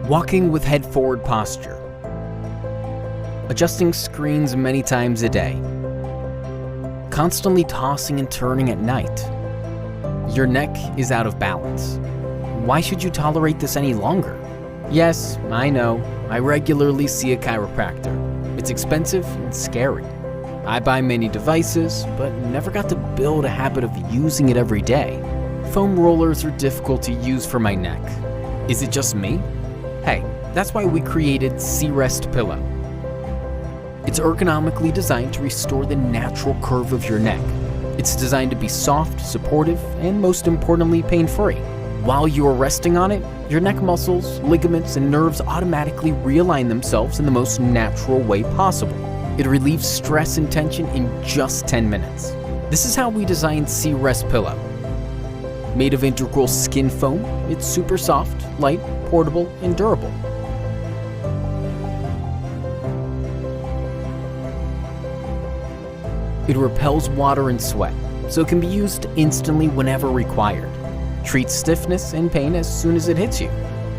Walking with head forward posture. Adjusting screens many times a day. Constantly tossing and turning at night. Your neck is out of balance. Why should you tolerate this any longer? Yes, I know. I regularly see a chiropractor. It's expensive and scary. I buy many devices, but never got to build a habit of using it every day. Foam rollers are difficult to use for my neck. Is it just me? Hey, that's why we created C-Rest Pillow. It's ergonomically designed to restore the natural curve of your neck. It's designed to be soft, supportive, and most importantly, pain-free. While you are resting on it, your neck muscles, ligaments, and nerves automatically realign themselves in the most natural way possible. It relieves stress and tension in just 10 minutes. This is how we designed C-Rest Pillow. Made of integral skin foam, it's super soft, light, portable, and durable. It repels water and sweat, so it can be used instantly whenever required. Treats stiffness and pain as soon as it hits you.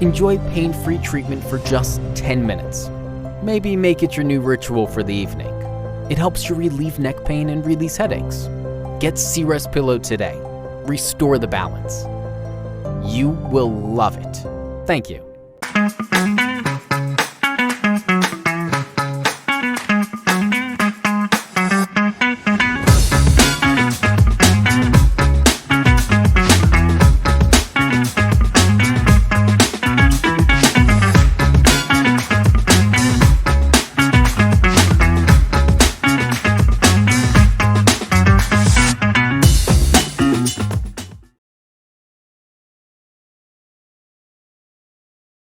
Enjoy pain-free treatment for just 10 minutes. Maybe make it your new ritual for the evening. It helps you relieve neck pain and release headaches. Get C-Rest Pillow today. Restore the balance. You will love it. Thank you.